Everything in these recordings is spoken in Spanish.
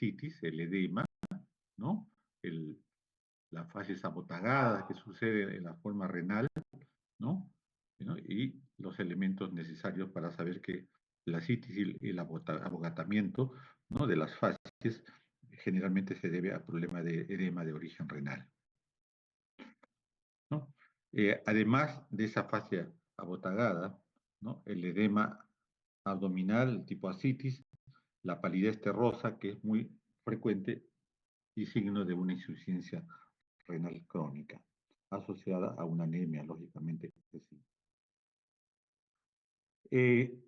ascitis, el edema, ¿no? Las fases abotagadas que suceden en la forma renal, ¿no? Y los elementos necesarios para saber que la ascitis y el abogatamiento, ¿no?, de las fases generalmente se debe a problemas de edema de origen renal, ¿no? Además de esa fase abotagada, ¿no?, el edema abdominal tipo ascitis, la palidez terrosa, que es muy frecuente y signo de una insuficiencia renal crónica, asociada a una anemia, lógicamente. Sí. Eh,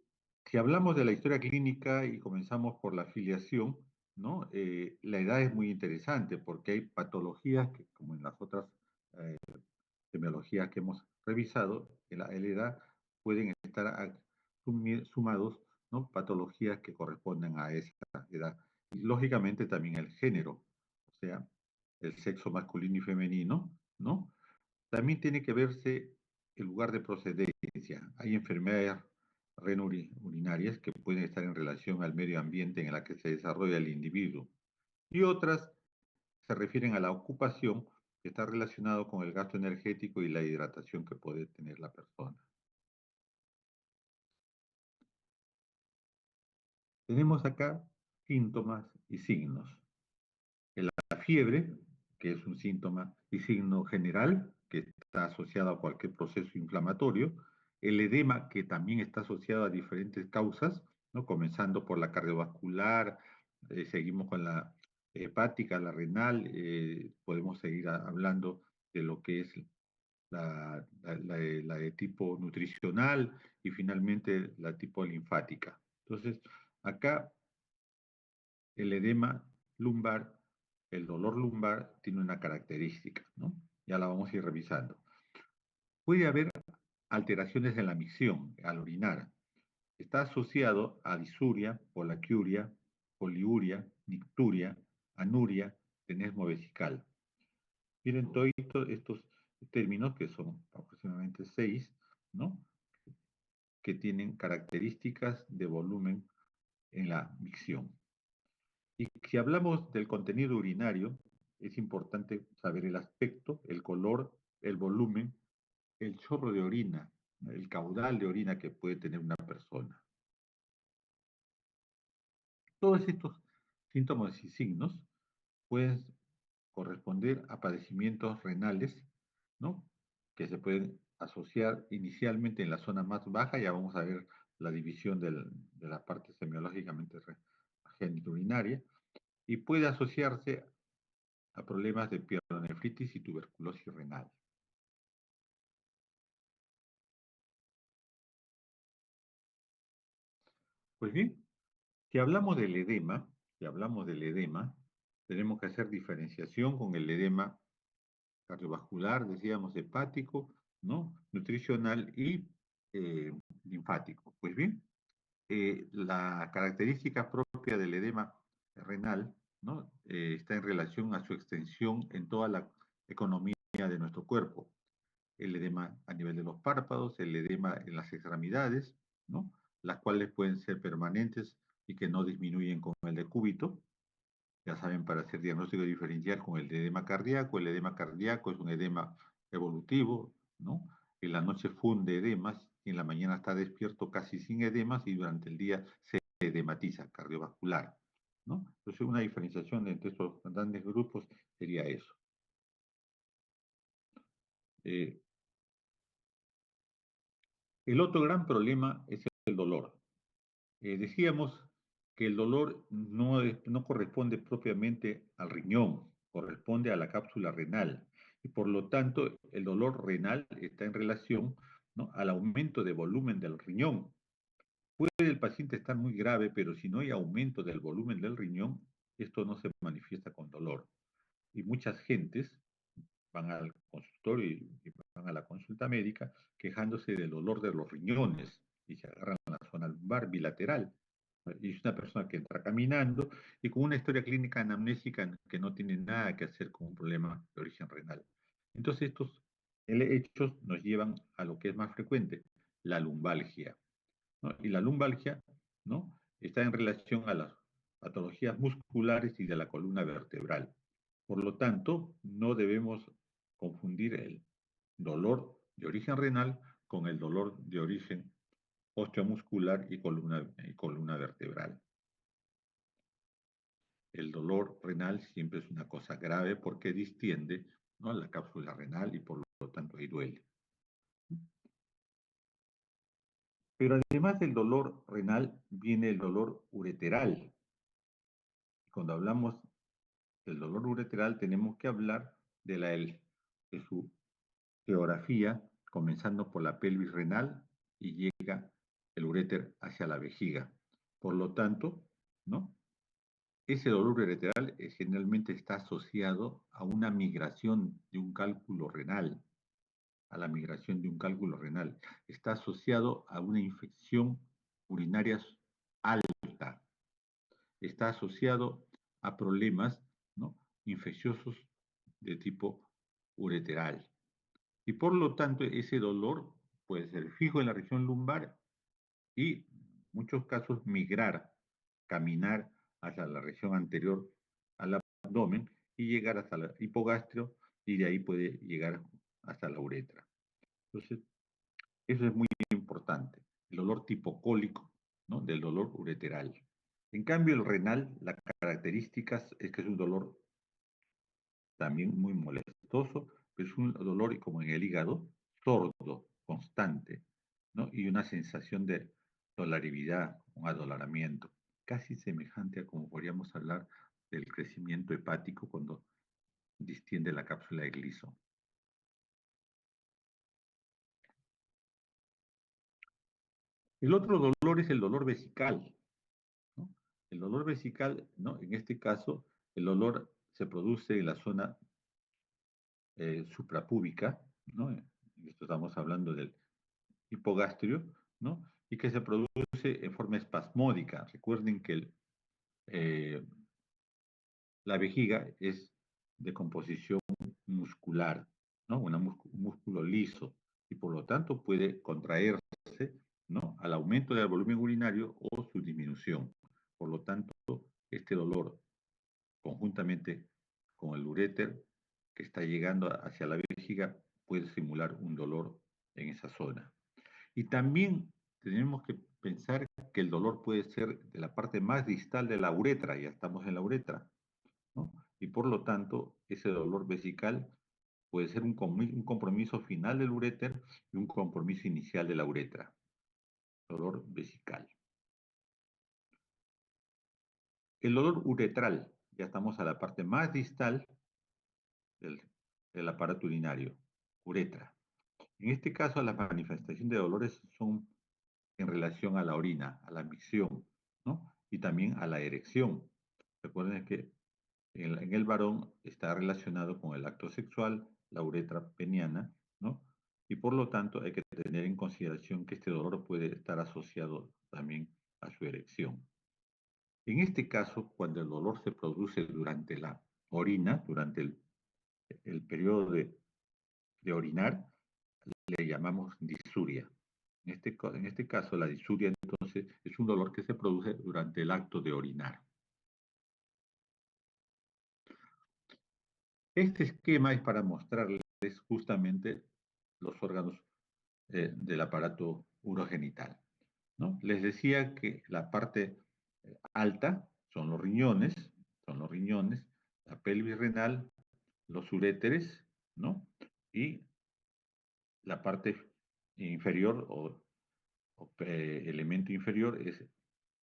si hablamos de la historia clínica y comenzamos por la filiación, ¿no? La edad es muy interesante porque hay patologías que, como en las otras eh, semiologías que hemos revisado, en la edad pueden estar sumados, ¿no?, patologías que corresponden a esa edad. Y lógicamente también el género, o sea, el sexo masculino y femenino, ¿no? También tiene que verse el lugar de procedencia. Hay enfermedades urinarias que pueden estar en relación al medio ambiente en el que se desarrolla el individuo. Y otras se refieren a la ocupación, que está relacionado con el gasto energético y la hidratación que puede tener la persona. Tenemos acá síntomas y signos. La fiebre, que es un síntoma y signo general, que está asociado a cualquier proceso inflamatorio. El edema, que también está asociado a diferentes causas, ¿no?, comenzando por la cardiovascular, seguimos con la hepática, la renal, podemos seguir hablando de lo que es la de tipo nutricional y finalmente la tipo linfática. Entonces, acá el edema lumbar, el dolor lumbar tiene una característica, ¿no? Ya la vamos a ir revisando. Puede haber alteraciones en la micción al orinar. Está asociado a disuria, polaquiuria, poliuria, nicturia, anuria, tenesmo vesical. Miren todos estos términos, que son aproximadamente 6, ¿no?, que tienen características de volumen en la micción. Y si hablamos del contenido urinario, es importante saber el aspecto, el color, el volumen, el chorro de orina, el caudal de orina que puede tener una persona. Todos estos síntomas y signos pueden corresponder a padecimientos renales, ¿no?, que se pueden asociar inicialmente en la zona más baja. Ya vamos a ver la división de la parte semiológicamente genitourinaria, y puede asociarse a problemas de pielonefritis y tuberculosis renal. Pues bien, si hablamos del edema, si hablamos del edema, tenemos que hacer diferenciación con el edema cardiovascular, decíamos hepático, ¿no?, nutricional y eh, linfático. Pues bien, la característica propia del edema renal, ¿no?, está en relación a su extensión en toda la economía de nuestro cuerpo. El edema a nivel de los párpados, el edema en las extremidades, ¿no?, las cuales pueden ser permanentes y que no disminuyen con el decúbito. Ya saben, para hacer diagnóstico diferencial con el edema cardíaco es un edema evolutivo, ¿no? En la noche funde edemas y en la mañana está despierto casi sin edemas y durante el día se edematiza, cardiovascular, ¿no? Entonces, una diferenciación entre estos grandes grupos sería eso. Eh, el otro gran problema es el dolor. Decíamos que el dolor no corresponde propiamente al riñón, corresponde a la cápsula renal. Y por lo tanto, el dolor renal está en relación, ¿no?, al aumento de volumen del riñón. Puede el paciente estar muy grave, pero si no hay aumento del volumen del riñón, esto no se manifiesta con dolor. Y muchas gentes van al consultorio y van a la consulta médica quejándose del dolor de los riñones y se agarran la zona lumbar bilateral. Y es una persona que entra caminando y con una historia clínica anamnésica que no tiene nada que hacer con un problema de origen renal. Entonces estos hechos nos llevan a lo que es más frecuente, la lumbalgia, ¿no? Y la lumbalgia, ¿no?, está en relación a los patologías musculares y de la columna vertebral. Por lo tanto, no debemos confundir el dolor de origen renal con el dolor de origen osteomuscular y columna vertebral. El dolor renal siempre es una cosa grave porque distiende, ¿no?, la cápsula renal y por lo tanto ahí duele. Pero además del dolor renal viene el dolor ureteral. Cuando hablamos del dolor ureteral tenemos que hablar de su geografía, comenzando por la pelvis renal y llega el uréter hacia la vejiga. Por lo tanto, ¿no?, ese dolor ureteral generalmente está asociado a una migración de un cálculo renal, a la migración de un cálculo renal. Está asociado a una infección urinaria alta. Está asociado a problemas, ¿no?, infecciosos de tipo ureteral. Y por lo tanto, ese dolor puede ser fijo en la región lumbar y, en muchos casos, migrar, caminar hacia la región anterior al abdomen y llegar hasta el hipogastrio y de ahí puede llegar hasta la uretra. Entonces, eso es muy importante, el dolor tipo cólico, ¿no?, del dolor ureteral. En cambio, el renal, la característica es que es un dolor también muy molestoso, pero es un dolor como en el hígado, sordo, constante, ¿no?, y una sensación de dolarividad, un adoloramiento, casi semejante a como podríamos hablar del crecimiento hepático cuando distiende la cápsula de Gleason. El otro dolor es el dolor vesical, ¿no? El dolor vesical, ¿no?, en este caso, el dolor se produce en la zona suprapúbica, ¿no? Esto estamos hablando del hipogastrio, ¿no?, y que se produce en forma espasmódica. Recuerden que la vejiga es de composición muscular, ¿no?, un músculo liso, y por lo tanto puede contraerse, ¿no?, al aumento del volumen urinario o su disminución. Por lo tanto, este dolor, conjuntamente con el uréter que está llegando hacia la vejiga, puede simular un dolor en esa zona. Y también tenemos que pensar que el dolor puede ser de la parte más distal de la uretra, ya estamos en la uretra, ¿no? Y por lo tanto, ese dolor vesical puede ser un compromiso final del uréter y un compromiso inicial de la uretra. Dolor vesical. El dolor uretral, ya estamos a la parte más distal del, del aparato urinario, uretra. En este caso, las manifestaciones de dolores son en relación a la orina, a la micción, ¿no?, y también a la erección. Recuerden que en el varón está relacionado con el acto sexual, la uretra peniana, ¿no? Y por lo tanto hay que tener en consideración que este dolor puede estar asociado también a su erección. En este caso, cuando el dolor se produce durante la orina, durante el periodo de orinar, le llamamos disuria. En este caso, la disuria entonces es un dolor que se produce durante el acto de orinar. Este esquema es para mostrarles justamente los órganos del aparato urogenital, ¿no? Les decía que la parte alta son los riñones, la pelvis renal, los uréteres, ¿no? Y la parte inferior elemento inferior es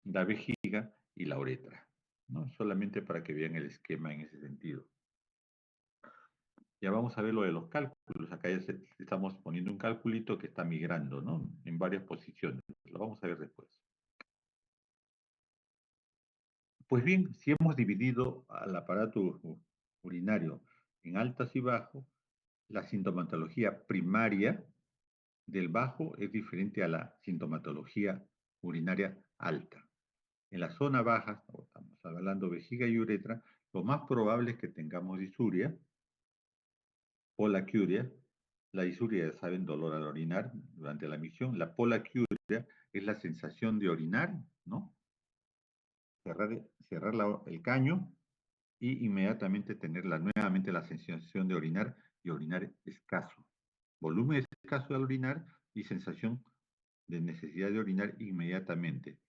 la vejiga y la uretra, ¿no? Solamente para que vean el esquema en ese sentido. Ya vamos a ver lo de los cálculos. Acá ya estamos poniendo un calculito que está migrando, ¿no?, en varias posiciones. Lo vamos a ver después. Pues bien, si hemos dividido al aparato urinario en altas y bajos, la sintomatología primaria del bajo es diferente a la sintomatología urinaria alta. En la zona baja, estamos hablando vejiga y uretra, lo más probable es que tengamos disuria, polaquiuria. La disuria, ya saben, dolor al orinar durante la micción. La polaquiuria es la sensación de orinar, ¿no?, cerrar el caño y inmediatamente tener nuevamente la sensación de orinar y orinar escaso. Volumen escaso al orinar y sensación de necesidad de orinar inmediatamente,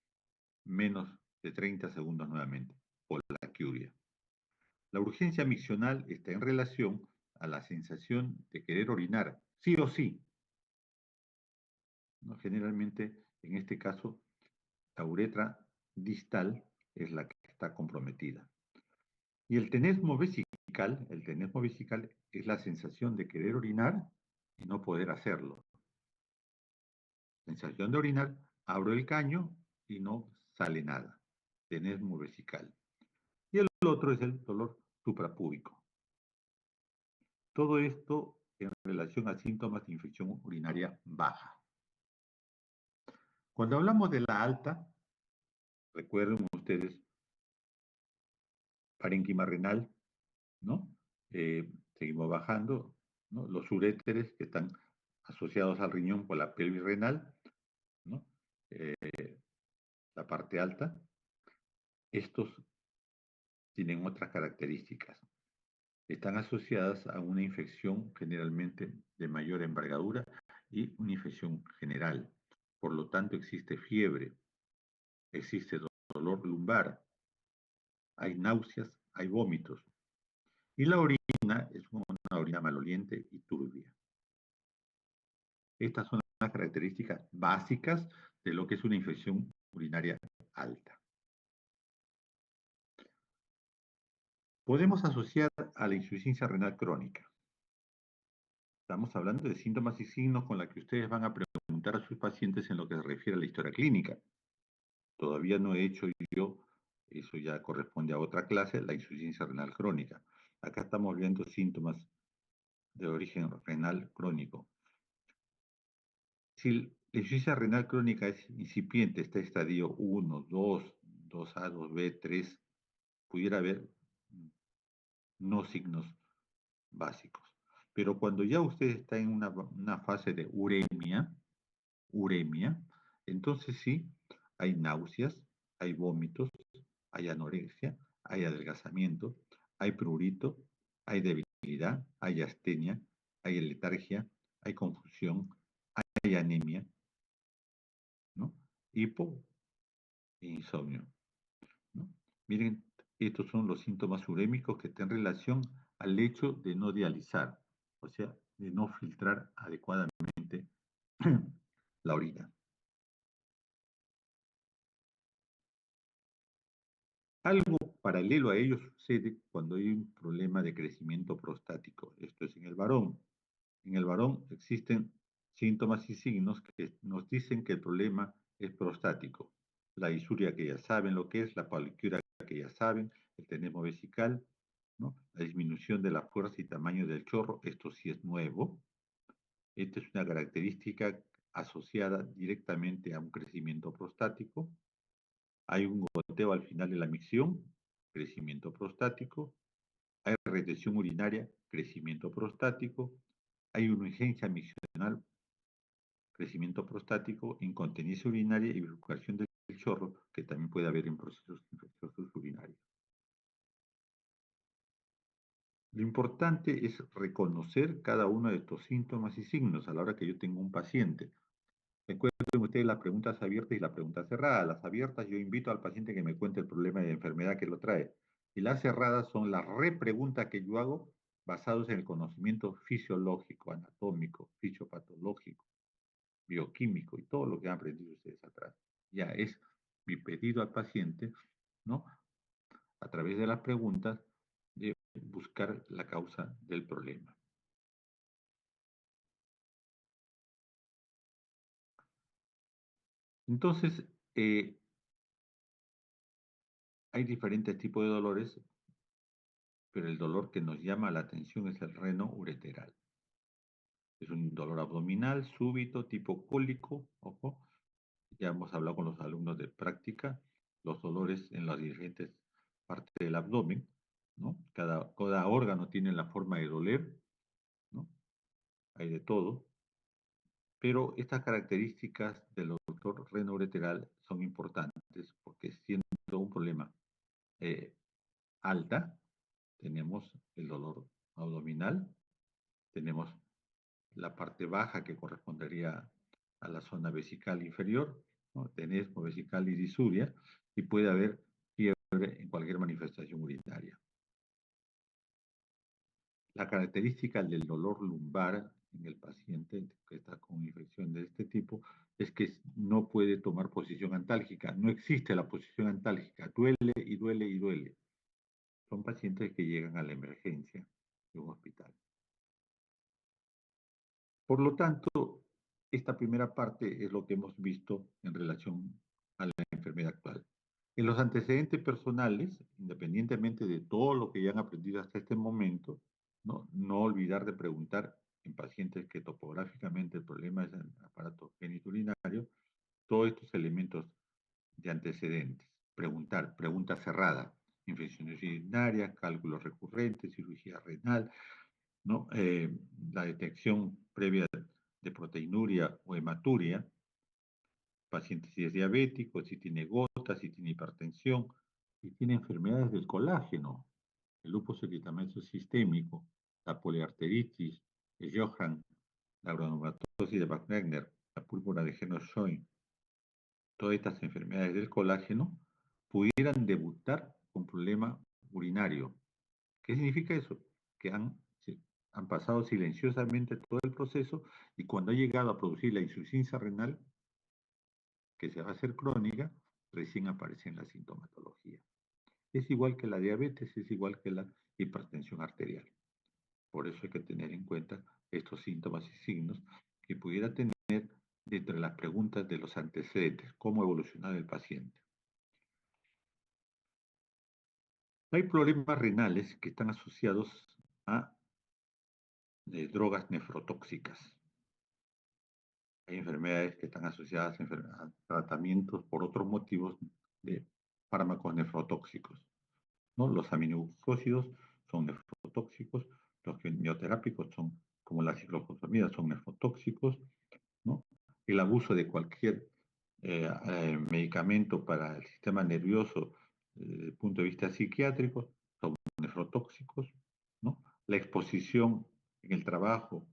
menos de 30 segundos nuevamente, por la poliacuria. La urgencia miccional está en relación a la sensación de querer orinar, sí o sí. ¿No? Generalmente, en este caso, la uretra distal es la que está comprometida. Y el tenesmo vesical es la sensación de querer orinar y no poder hacerlo. Sensación de orinar, abro el caño y no sale nada. Tenesmo vesical. Y el otro es el dolor suprapúbico. Todo esto en relación a síntomas de infección urinaria baja. Cuando hablamos de la alta, recuerden ustedes, parénquima renal, ¿no? Seguimos bajando, ¿no? Los uréteres que están asociados al riñón por la pelvis renal, ¿no? Eh, la parte alta. Estos tienen otras características. Están asociadas a una infección generalmente de mayor envergadura y una infección general. Por lo tanto, existe fiebre, existe dolor lumbar, hay náuseas, hay vómitos. Y la orina es una orina maloliente y turbia. Estas son las características básicas de lo que es una infección urinaria alta. Podemos asociar a la insuficiencia renal crónica. Estamos hablando de síntomas y signos con los que ustedes van a preguntar a sus pacientes en lo que se refiere a la historia clínica. Todavía no he hecho yo, eso ya corresponde a otra clase, la insuficiencia renal crónica. Acá estamos viendo síntomas de origen renal crónico. Si la insuficiencia renal crónica es incipiente, está estadio 1, 2, 2A, 2B, 3, pudiera haber no signos básicos. Pero cuando ya usted está en una fase de uremia, entonces sí, hay náuseas, hay vómitos, hay anorexia, hay adelgazamiento, hay prurito, hay debilidad, hay astenia, hay letargia, hay confusión, hay anemia, ¿no? Hipo e insomnio, ¿no? Miren, estos son los síntomas urémicos que están en relación al hecho de no dializar, o sea, de no filtrar adecuadamente la orina. Algo paralelo a ello sucede cuando hay un problema de crecimiento prostático. Esto es en el varón. En el varón existen síntomas y signos que nos dicen que el problema es prostático. La disuria que ya saben lo que es, la poliuria que ya saben, el tenesmo vesical, ¿no? La disminución de la fuerza y tamaño del chorro, esto sí es nuevo. Esta es una característica asociada directamente a un crecimiento prostático. Hay un goteo al final de la micción, crecimiento prostático. Hay retención urinaria, crecimiento prostático. Hay una urgencia miccional, crecimiento prostático, incontinencia urinaria y bifurcación del chorro, que también puede haber en procesos infecciosos urinarios. Lo importante es reconocer cada uno de estos síntomas y signos a la hora que yo tengo un paciente. Recuerden ustedes las preguntas abiertas y la pregunta cerrada. Las abiertas yo invito al paciente que me cuente el problema de enfermedad que lo trae. Y las cerradas son las repreguntas que yo hago basados en el conocimiento fisiológico, anatómico, fisiopatológico, bioquímico y todo lo que han aprendido ustedes atrás. Ya es mi pedido al paciente, ¿no? A través de las preguntas, de buscar la causa del problema. Entonces, hay diferentes tipos de dolores, pero el dolor que nos llama la atención es el reno ureteral. Es un dolor abdominal, súbito, tipo cólico, ojo. Ya hemos hablado con los alumnos de práctica, los dolores en las diferentes partes del abdomen, ¿no? Cada órgano tiene la forma de doler, ¿no? Hay de todo. Pero estas características del dolor renoureteral son importantes porque siendo un problema eh, alta, tenemos el dolor abdominal, tenemos la parte baja que correspondería a la zona vesical inferior, ¿no? Tenesmo, vesical y disuria, y puede haber fiebre en cualquier manifestación urinaria. La característica del dolor lumbar en el paciente que está con infección de este tipo es que no puede tomar posición antálgica. No existe la posición antálgica. Duele y duele y duele. Son pacientes que llegan a la emergencia de un hospital. Por lo tanto, esta primera parte es lo que hemos visto en relación a la enfermedad actual. En los antecedentes personales, independientemente de todo lo que ya han aprendido hasta este momento, no olvidar de preguntar en pacientes que topográficamente el problema es el aparato genitourinario, todos estos elementos de antecedentes. Preguntar, pregunta cerrada, infecciones urinarias, cálculos recurrentes, cirugía renal, ¿no? La detección previa de proteinuria o hematuria, paciente si es diabético, si tiene gota, si tiene hipertensión, si tiene enfermedades del colágeno, el lupus eritematoso sistémico, la poliarteritis, el Johann, la granulomatosis de Wagner, la púrpura de Genow-Schön, todas estas enfermedades del colágeno pudieran debutar con problema urinario. ¿Qué significa eso? Que han pasado silenciosamente todo el proceso y cuando ha llegado a producir la insuficiencia renal, que se va a hacer crónica, recién aparece en la sintomatología. Es igual que la diabetes, es igual que la hipertensión arterial. Por eso hay que tener en cuenta estos síntomas y signos que pudiera tener dentro de las preguntas de los antecedentes, cómo evolucionar el paciente. Hay problemas renales que están asociados a drogas nefrotóxicas. Hay enfermedades que están asociadas a tratamientos por otros motivos de fármacos nefrotóxicos, ¿no? Los aminoglucósidos son nefrotóxicos, los quimioterápicos son, como la ciclofosfamida, son nefrotóxicos, ¿no? El abuso de cualquier medicamento para el sistema nervioso desde el punto de vista psiquiátrico son nefrotóxicos, ¿no? La exposición en el trabajo,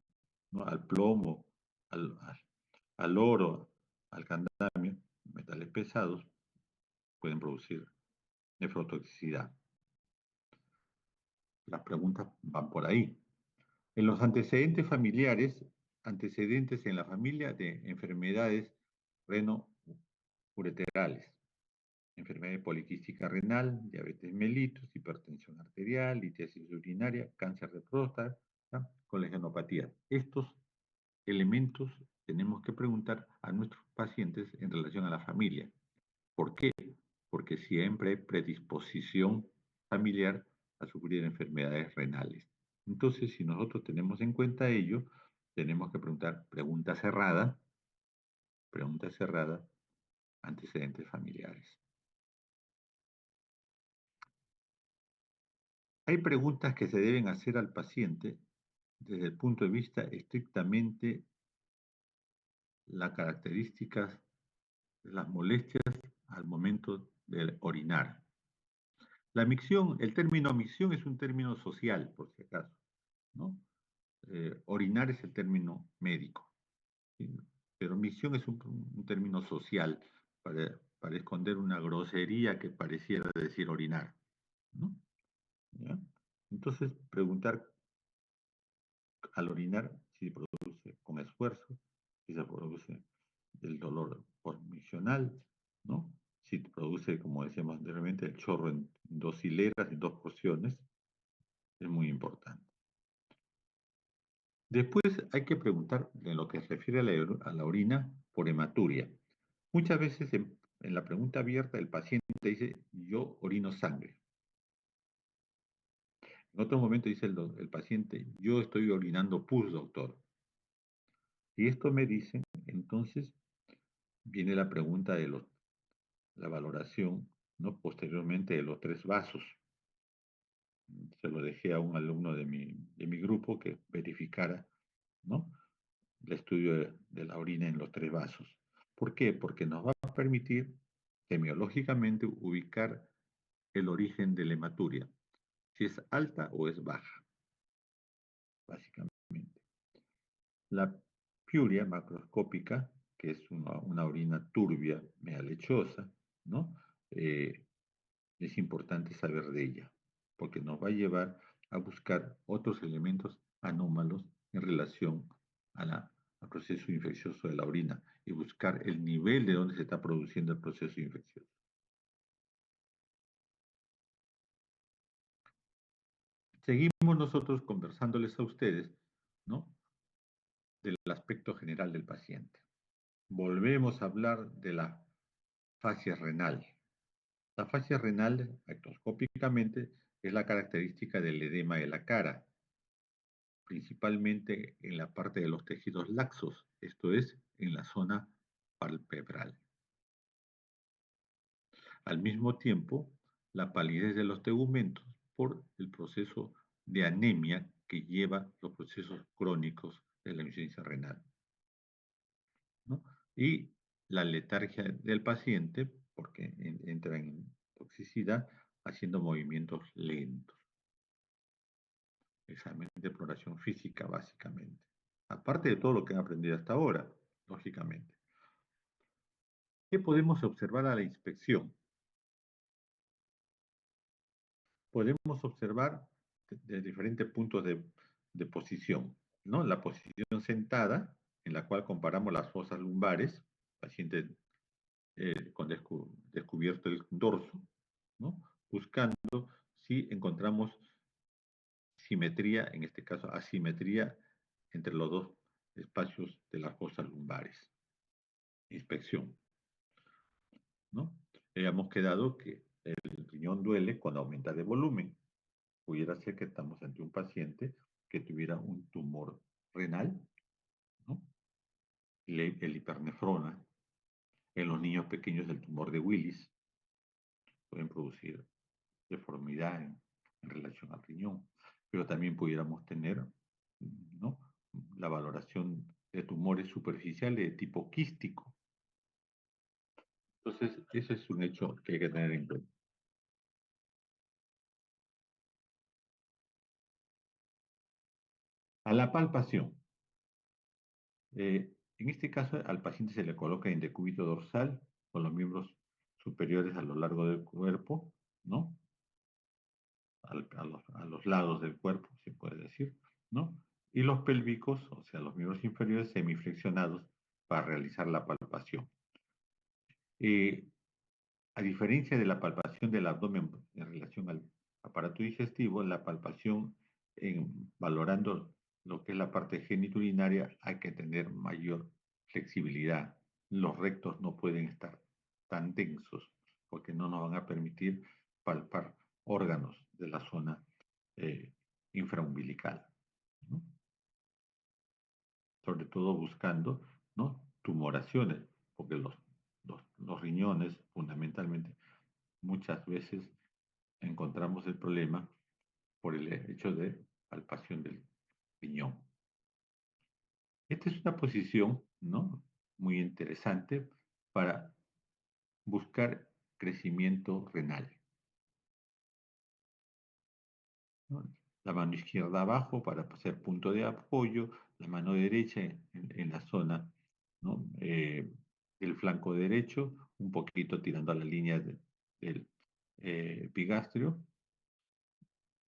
¿no? Al plomo, al oro, al candamio, metales pesados, pueden producir nefrotoxicidad. Las preguntas van por ahí. En los antecedentes familiares, antecedentes en la familia de enfermedades renoureterales, enfermedad poliquística renal, diabetes mellitus, hipertensión arterial, litiasis urinaria, cáncer de próstata, ¿no? Colegenopatía. Estos elementos tenemos que preguntar a nuestros pacientes en relación a la familia. ¿Por qué? Porque siempre hay predisposición familiar a sufrir enfermedades renales. Entonces, si nosotros tenemos en cuenta ello, tenemos que preguntar pregunta cerrada, antecedentes familiares. Hay preguntas que se deben hacer al paciente desde el punto de vista estrictamente las características de las molestias al momento de orinar. La micción, el término micción es un término social, por si acaso, ¿no? Orinar es el término médico, ¿sí? Pero micción es un término social para esconder una grosería que pareciera decir orinar, ¿no? ¿Ya? Entonces, preguntar al orinar si se produce con esfuerzo, si se produce el dolor postmiccional, ¿no? Si produce, como decíamos anteriormente, el chorro en dos hileras, en dos porciones, es muy importante. Después hay que preguntar en lo que se refiere a la orina por hematuria. Muchas veces en la pregunta abierta el paciente dice, yo orino sangre. En otro momento dice el paciente, yo estoy orinando pus, doctor. Y esto me dicen, entonces viene la pregunta de la valoración, ¿no? Posteriormente de los tres vasos. Se lo dejé a un alumno de mi grupo que verificara, ¿no? el estudio de la orina en los tres vasos. ¿Por qué? Porque nos va a permitir semiológicamente ubicar el origen de la hematuria, si es alta o es baja, básicamente. La piuria macroscópica, que es una orina turbia, media lechosa, ¿no? Eh, es importante saber de ella, porque nos va a llevar a buscar otros elementos anómalos en relación al proceso infeccioso de la orina y buscar el nivel de donde se está produciendo el proceso infeccioso. Seguimos nosotros conversándoles a ustedes, ¿no? Del aspecto general del paciente. Volvemos a hablar de la fascia renal. La fascia renal, artroscópicamente, es la característica del edema de la cara, principalmente en la parte de los tejidos laxos, esto es, en la zona palpebral. Al mismo tiempo, la palidez de los tegumentos por el proceso de anemia que lleva los procesos crónicos de la insuficiencia renal, ¿no? Y la letargia del paciente, porque entra en toxicidad haciendo movimientos lentos. Examen de exploración física, básicamente. Aparte de todo lo que han aprendido hasta ahora, lógicamente. ¿Qué podemos observar a la inspección? Podemos observar de diferentes puntos de posición, ¿no? La posición sentada, en la cual comparamos las fosas lumbares, paciente con descubierto el dorso, ¿no? Buscando si encontramos simetría, en este caso asimetría, entre los dos espacios de las fosas lumbares. Inspección, ¿no? Habíamos quedado que el riñón duele cuando aumenta de volumen. Pudiera ser que estamos ante un paciente que tuviera un tumor renal, ¿no? El hipernefrona. En los niños pequeños el tumor de Willis pueden producir deformidad en relación al riñón, pero también pudiéramos tener, ¿no?, la valoración de tumores superficiales de tipo quístico. Entonces, ese es un hecho que hay que tener en cuenta. A la palpación. En este caso, al paciente se le coloca en decúbito dorsal con los miembros superiores a lo largo del cuerpo, ¿no? A los lados del cuerpo, se puede decir, ¿no? Y los pélvicos, o sea, los miembros inferiores semiflexionados para realizar la palpación. Eh, a diferencia de la palpación del abdomen en relación al aparato digestivo, la palpación valorando lo que es la parte geniturinaria hay que tener mayor flexibilidad. Los rectos no pueden estar tan densos porque no nos van a permitir palpar órganos de la zona eh, infraumbilical, ¿no? Sobre todo buscando, ¿no?, tumoraciones, porque los riñones fundamentalmente muchas veces encontramos el problema por el hecho de palpación del riñón. Esta es una posición, ¿no?, muy interesante para buscar crecimiento renal, ¿no? La mano izquierda abajo para hacer punto de apoyo, la mano derecha en la zona, ¿no?, del flanco derecho, un poquito tirando a la línea del epigastrio,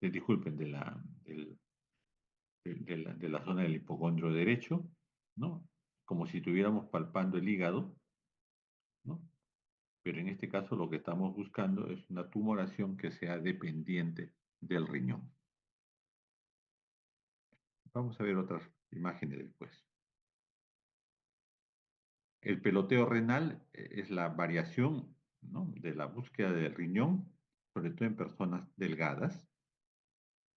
disculpen, de la zona del hipocondrio derecho, ¿no? Como si estuviéramos palpando el hígado, ¿no? Pero en este caso lo que estamos buscando es una tumoración que sea dependiente del riñón. Vamos a ver otras imágenes después. El peloteo renal es la variación, ¿no?, de la búsqueda del riñón, sobre todo en personas delgadas.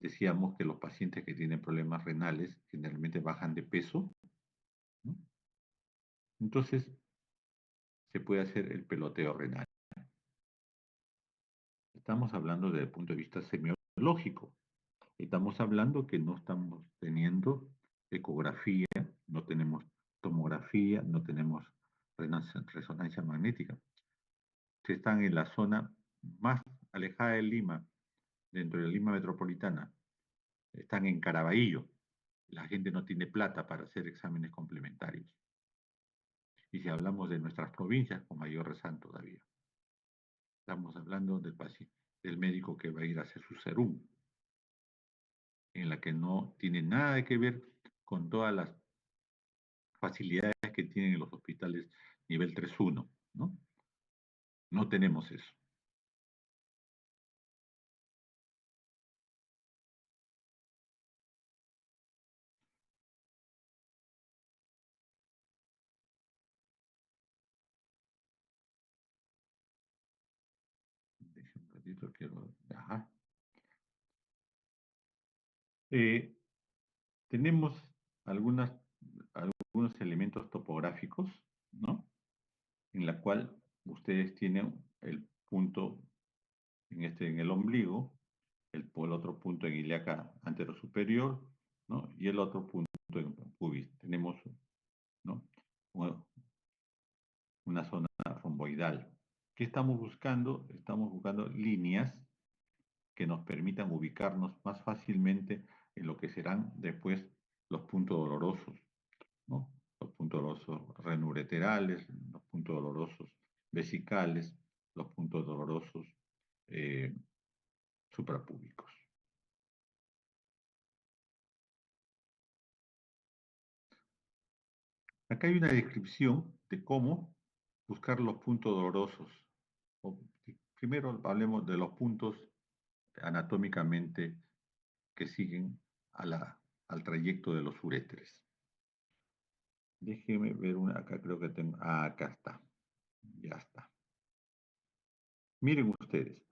Decíamos que los pacientes que tienen problemas renales generalmente bajan de peso, ¿no? Entonces, se puede hacer el peloteo renal. Estamos hablando desde el punto de vista semiológico. Estamos hablando que no estamos teniendo ecografía no tenemos tomografía, no tenemos resonancia magnética. Si están en la zona más alejada de Lima, dentro de Lima metropolitana, están en Caraballo, la gente no tiene plata para hacer exámenes complementarios. Y si hablamos de nuestras provincias, con mayor razón todavía. Estamos hablando del médico que va a ir a hacer su serum, en la que no tiene nada que ver con todas las facilidades que tienen en los hospitales nivel 3.1, ¿no? No tenemos eso. Déjenme un ratito, quiero... Ajá. Eh, tenemos algunas, algunos elementos topográficos, ¿no? En la cual ustedes tienen el punto en el ombligo, el otro punto en ilíaca anterosuperior, ¿no? Y el otro punto en pubis. Tenemos, ¿no? Una zona romboidal. ¿Qué estamos buscando? Estamos buscando líneas que nos permitan ubicarnos más fácilmente en lo que serán después los puntos dolorosos, ¿no? Los puntos dolorosos renureterales, los puntos dolorosos vesicales, los puntos dolorosos eh, suprapúbicos. Acá hay una descripción de cómo buscar los puntos dolorosos. Primero hablemos de los puntos anatómicamente que siguen al trayecto de los uréteres. Déjeme ver una, acá creo que tengo, acá está, ya está. Miren ustedes,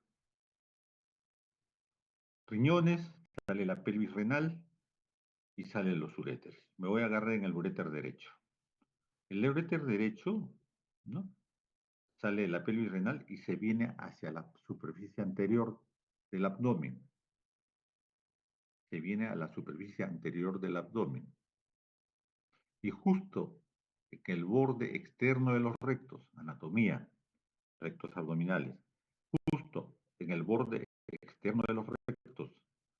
riñones, sale la pelvis renal y salen los uréteres. Me voy a agarrar en el uréter derecho. El uréter derecho, ¿no? Sale de la pelvis renal y se viene hacia la superficie anterior del abdomen. Se viene a la superficie anterior del abdomen. Y justo que el borde externo de los rectos, anatomía, rectos abdominales, justo en el borde externo de los rectos,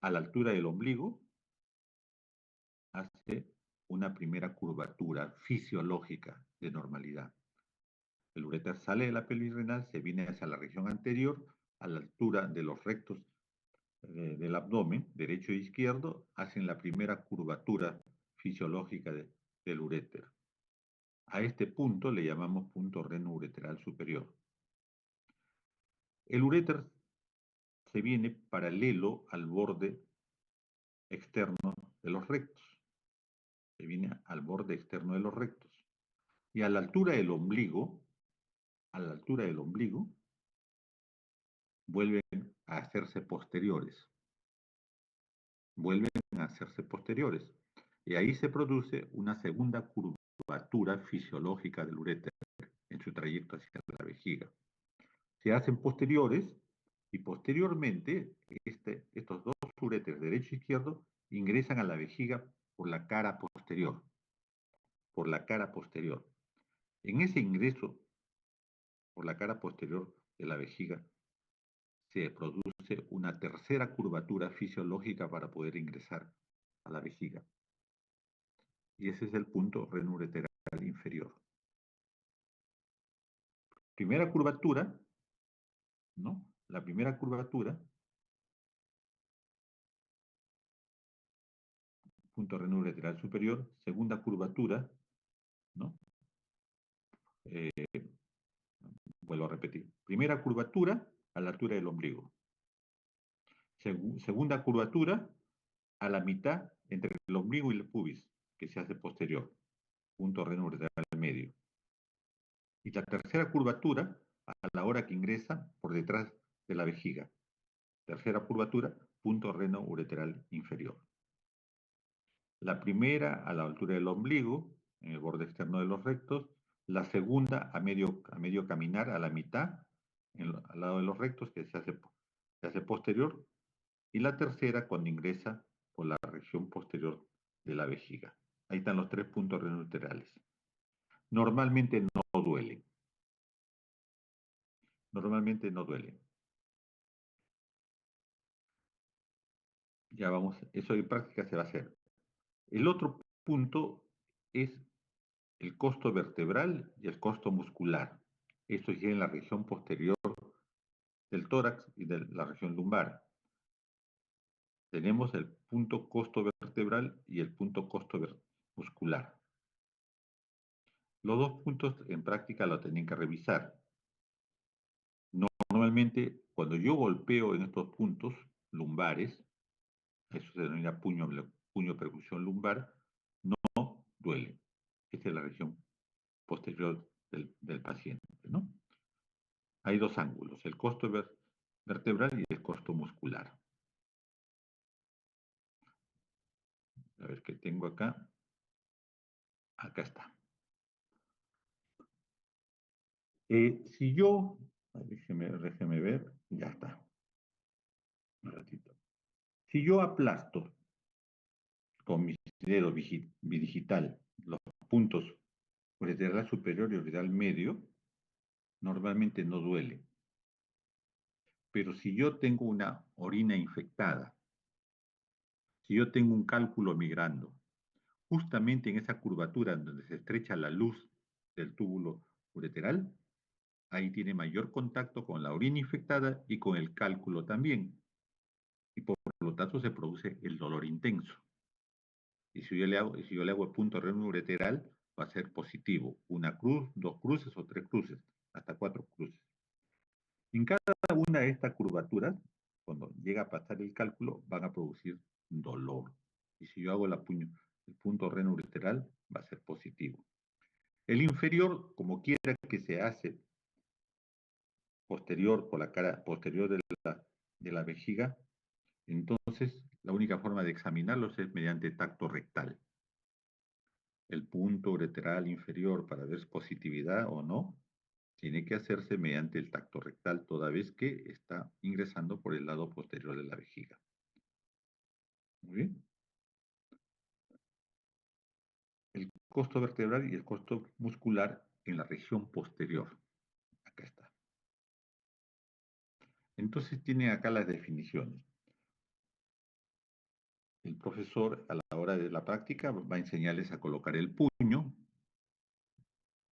a la altura del ombligo, hace una primera curvatura fisiológica de normalidad. El uréter sale de la pelvis renal, se viene hacia la región anterior, a la altura de los rectos del abdomen, derecho e izquierdo, hacen la primera curvatura fisiológica del uréter. A este punto le llamamos punto renoureteral superior. El uréter se viene paralelo al borde externo de los rectos. Se viene al borde externo de los rectos. Y a la altura del ombligo, vuelven a hacerse posteriores. Vuelven a hacerse posteriores. Y ahí se produce una segunda curvatura fisiológica del uréter en su trayecto hacia la vejiga. Se hacen posteriores y posteriormente estos dos uréteres, derecho e izquierdo, ingresan a la vejiga por la cara posterior. Por la cara posterior. En ese ingreso por la cara posterior de la vejiga se produce una tercera curvatura fisiológica para poder ingresar a la vejiga. Y ese es el punto renoureteral inferior. Primera curvatura, ¿no? La primera curvatura, punto renoureteral superior, segunda curvatura, ¿no? Vuelvo a repetir. Primera curvatura a la altura del ombligo. Segunda curvatura a la mitad entre el ombligo y el pubis, que se hace posterior. Punto renoureteral medio. Y la tercera curvatura a la hora que ingresa por detrás de la vejiga. Tercera curvatura, punto renoureteral inferior. La primera a la altura del ombligo, en el borde externo de los rectos. La segunda a medio caminar, a la mitad, al lado de los rectos, que se hace posterior. Y la tercera cuando ingresa por la región posterior de la vejiga. Ahí están los tres puntos renouterales. Normalmente no duelen. Normalmente no duelen. Ya vamos, eso en práctica se va a hacer. El otro punto es el costo vertebral y el costo muscular. Esto ya en la región posterior del tórax y de la región lumbar. Tenemos el punto costo vertebral y el punto costo muscular. Los dos puntos en práctica lo tienen que revisar. Normalmente, cuando yo golpeo en estos puntos lumbares, eso se denomina puño percusión lumbar, no duele. Esta es la región posterior del paciente, ¿no? Hay dos ángulos, el costo vertebral y el costo muscular. A ver qué tengo acá. Acá está. Si yo, déjeme ver, ya está. Un ratito. Si yo aplasto con mi dedo bidigital los puntos uretral superior y uretral medio, normalmente no duele. Pero si yo tengo una orina infectada, si yo tengo un cálculo migrando, justamente en esa curvatura donde se estrecha la luz del túbulo ureteral, ahí tiene mayor contacto con la orina infectada y con el cálculo también. Y por lo tanto se produce el dolor intenso. Y si yo le hago el punto renoureteral, va a ser positivo. Una cruz, dos cruces o tres cruces, hasta cuatro cruces. En cada una de estas curvaturas, cuando llega a pasar el cálculo, van a producir dolor. Y si yo hago el punto renoureteral, va a ser positivo. El inferior, como quiera que se hace, posterior, por la cara posterior de la vejiga, entonces la única forma de examinarlos es mediante tacto rectal. El punto ureteral inferior para ver positividad o no, tiene que hacerse mediante el tacto rectal toda vez que está ingresando por el lado posterior de la vejiga. Muy bien. El costo vertebral y el costo muscular en la región posterior. Acá está. Entonces tienen acá las definiciones. El profesor a la hora de la práctica va a enseñarles a colocar el puño,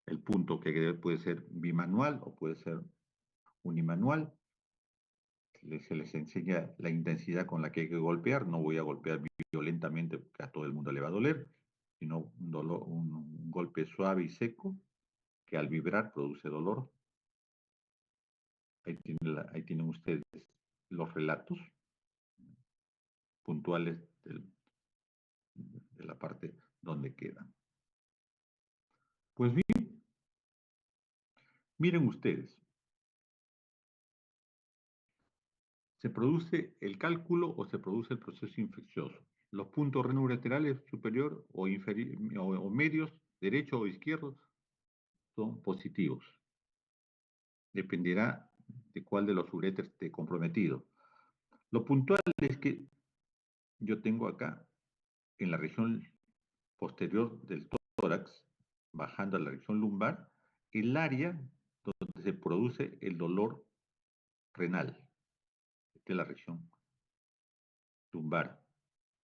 el punto que puede ser bimanual o puede ser unimanual. Se les enseña la intensidad con la que hay que golpear. No voy a golpear violentamente porque a todo el mundo le va a doler, sino un golpe suave y seco que al vibrar produce dolor. Ahí tienen ustedes los relatos puntuales de la parte donde quedan. Pues bien, miren ustedes, ¿se produce el cálculo o se produce el proceso infeccioso? Los puntos renoureterales superior o, o medios, derecho o izquierdo, son positivos. Dependerá de cuál de los uretres esté comprometido. Lo puntual es que yo tengo acá, en la región posterior del tórax, bajando a la región lumbar, el área donde se produce el dolor renal. Esta es la región lumbar,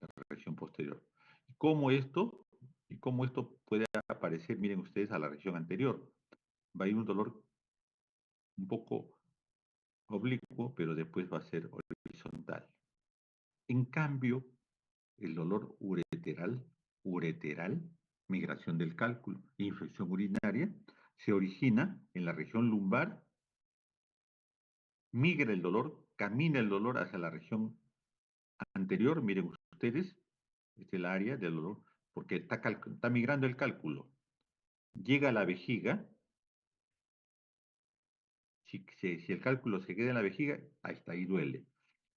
la región posterior. Y cómo esto puede aparecer, miren ustedes, a la región anterior. Va a ir un dolor un poco oblicuo, pero después va a ser horizontal. En cambio, el dolor ureteral, migración del cálculo, infección urinaria, se origina en la región lumbar, migra el dolor, camina el dolor hacia la región anterior, miren ustedes, es el área del dolor, porque está migrando el cálculo. Llega a la vejiga, si el cálculo se queda en la vejiga, ahí está, ahí duele.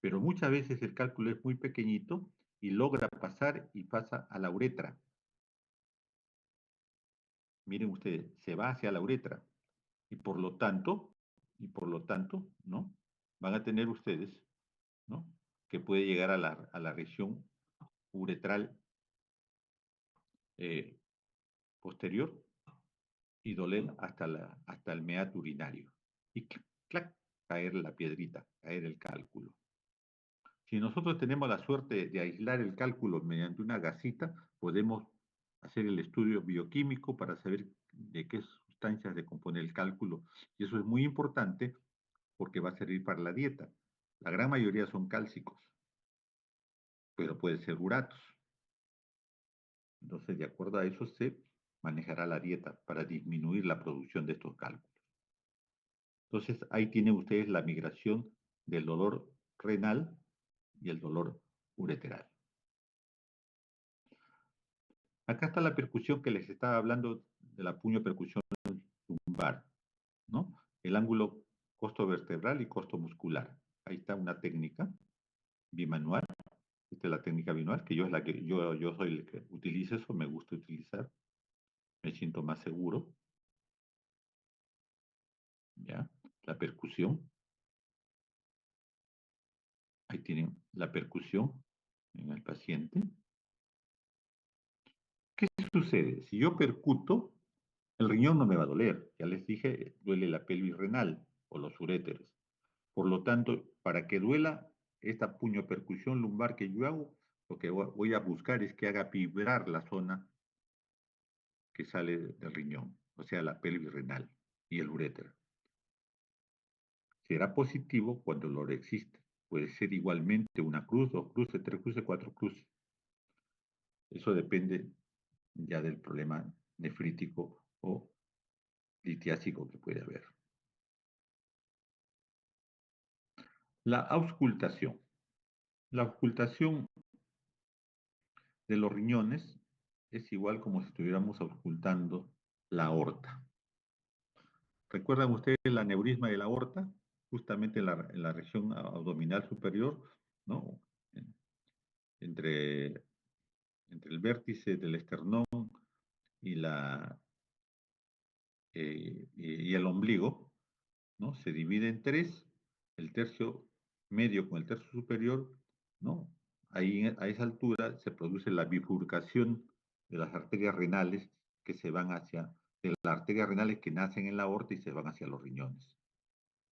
Pero muchas veces el cálculo es muy pequeñito y logra pasar y pasa a la uretra. Miren ustedes, se va hacia la uretra. Y por lo tanto, ¿no? Van a tener ustedes, ¿no? Que puede llegar a la región uretral eh, posterior y doler hasta el meato urinario. Y clac, clac, caer la piedrita, caer el cálculo. Si nosotros tenemos la suerte de aislar el cálculo mediante una gasita, podemos hacer el estudio bioquímico para saber de qué sustancias se compone el cálculo. Y eso es muy importante porque va a servir para la dieta. La gran mayoría son cálcicos, pero puede ser uratos. Entonces, de acuerdo a eso, se manejará la dieta para disminuir la producción de estos cálculos. Entonces, ahí tienen ustedes la migración del dolor renal y el dolor ureteral. Acá está la percusión que les estaba hablando de la puño percusión lumbar, ¿no? El ángulo costo vertebral y costo muscular. Ahí está una técnica bimanual. Esta es la técnica bimanual, que yo es la que yo soy el que utiliza eso, me gusta utilizar, me siento más seguro, ¿ya? La percusión, ahí tienen la percusión en el paciente. ¿Qué sucede? Si yo percuto, el riñón no me va a doler. Ya les dije, duele la pelvis renal o los uréteres. Por lo tanto, para que duela esta puño percusión lumbar que yo hago, lo que voy a buscar es que haga vibrar la zona que sale del riñón, o sea, la pelvis renal y el uréter. Será positivo cuando el dolor existe. Puede ser igualmente una cruz, dos cruces, tres cruces, cuatro cruces. Eso depende ya del problema nefrítico o litiásico que puede haber. La auscultación. La auscultación de los riñones es igual como si estuviéramos auscultando la aorta. ¿Recuerdan ustedes el aneurisma de la aorta? Justamente en la región abdominal superior, ¿no? Entre, entre el vértice del esternón y, y el ombligo, ¿no? Se divide en tres, el tercio medio con el tercio superior, ¿no? Ahí a esa altura se produce la bifurcación de las arterias renales que se van hacia, de las arterias renales que nacen en la aorta y se van hacia los riñones.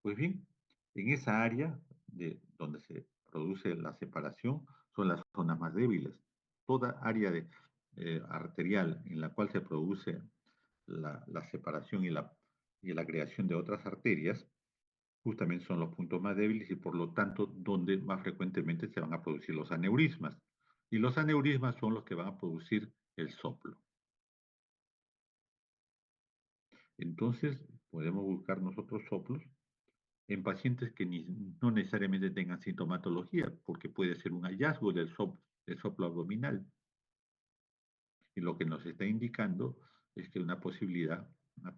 Pues bien, en esa área donde se produce la separación son las zonas más débiles. Toda área arterial en la cual se produce la separación y la creación de otras arterias, justamente son los puntos más débiles y por lo tanto donde más frecuentemente se van a producir los aneurismas. Y los aneurismas son los que van a producir el soplo. Entonces, podemos buscar nosotros soplos en pacientes que no necesariamente tengan sintomatología, porque puede ser un hallazgo del soplo abdominal. Y lo que nos está indicando es que una posibilidad, un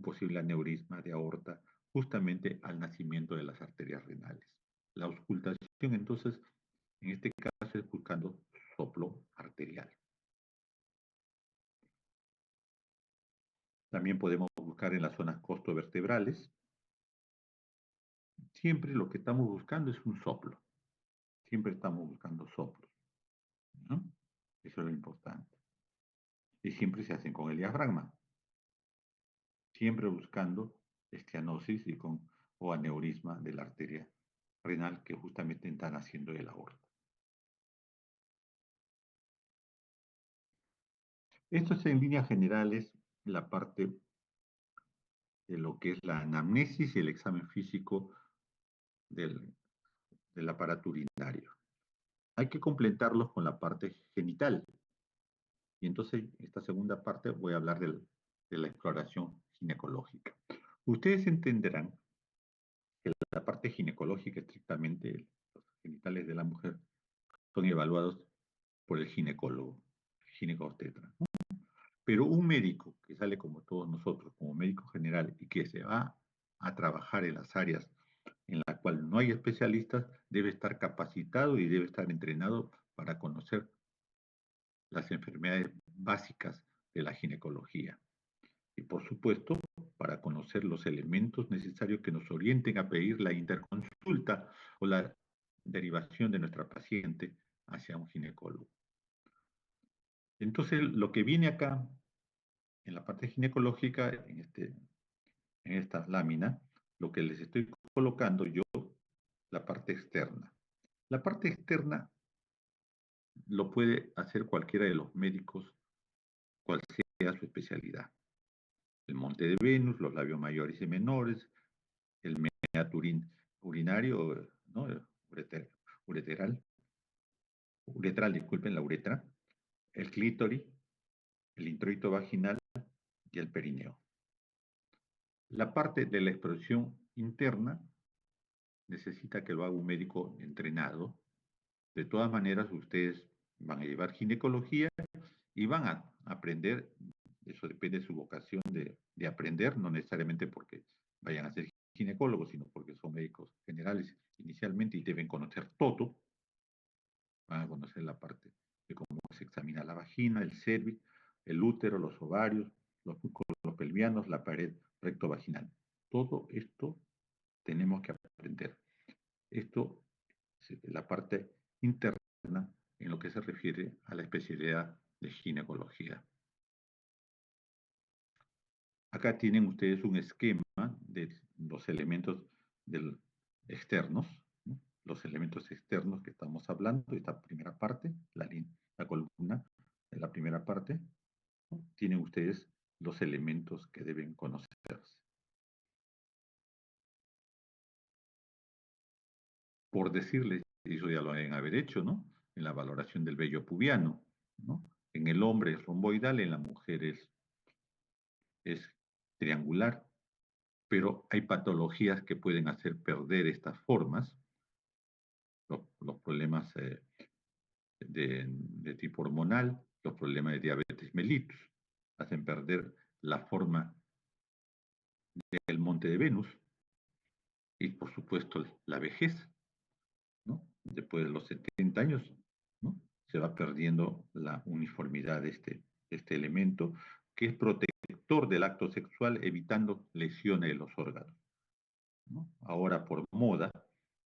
posible aneurisma de aorta justamente al nacimiento de las arterias renales. La auscultación, entonces, en este caso es buscando soplo arterial. También podemos buscar en las zonas costovertebrales. Siempre lo que estamos buscando es un soplo. Siempre estamos buscando soplos, ¿no? Eso es lo importante. Y siempre se hacen con el diafragma. Siempre buscando estianosis o aneurisma de la arteria renal que justamente están haciendo el aorta. Esto es en líneas generales la parte de lo que es la anamnesis y el examen físico del aparato urinario. Hay que completarlos con la parte genital. Y entonces, esta segunda parte voy a hablar de la exploración ginecológica. Ustedes entenderán que la parte ginecológica, estrictamente los genitales de la mujer, son evaluados por el ginecólogo, ginecobstetra. Pero un médico que sale como todos nosotros, como médico general, y que se va a trabajar en las áreas en las cuales no hay especialistas, debe estar capacitado y debe estar entrenado para conocer las enfermedades básicas de la ginecología. Y por supuesto, para conocer los elementos necesarios que nos orienten a pedir la interconsulta o la derivación de nuestra paciente hacia un ginecólogo. Entonces, lo que viene acá, en la parte ginecológica, en esta lámina, lo que les estoy colocando yo, la parte externa. La parte externa lo puede hacer cualquiera de los médicos, cual sea su especialidad. El monte de Venus, los labios mayores y menores, el meato urinario, ¿no? Ureteral, uretral, disculpen, la uretra, el clítoris, el introito vaginal y el perineo. La parte de la exploración interna necesita que lo haga un médico entrenado. De todas maneras, ustedes van a llevar ginecología y van a aprender, eso depende de su vocación de aprender, no necesariamente porque vayan a ser ginecólogos, sino porque son médicos generales inicialmente y deben conocer todo, van a conocer la parte de cómo se examina la vagina, el cervix, el útero, los ovarios, los músculos pelvianos, la pared rectovaginal. Todo esto tenemos que aprender. Esto es la parte interna en lo que se refiere a la especialidad de ginecología. Acá tienen ustedes un esquema de los elementos externos, ¿no? Los elementos externos que estamos hablando, esta primera parte, la columna de la primera parte, ¿no? Tienen ustedes los elementos que deben conocerse. Por decirles, eso ya lo deben haber hecho, ¿no? En la valoración del vello pubiano, ¿no? En el hombre es romboidal, en la mujer es triangular, pero hay patologías que pueden hacer perder estas formas, los problemas de tipo hormonal, los problemas de diabetes mellitus, hacen perder la forma del monte de Venus y por supuesto la vejez, ¿no? Después de los 70 años, ¿no? Se va perdiendo la uniformidad de este elemento que es protector del acto sexual evitando lesiones de los órganos, ¿no? Ahora por moda,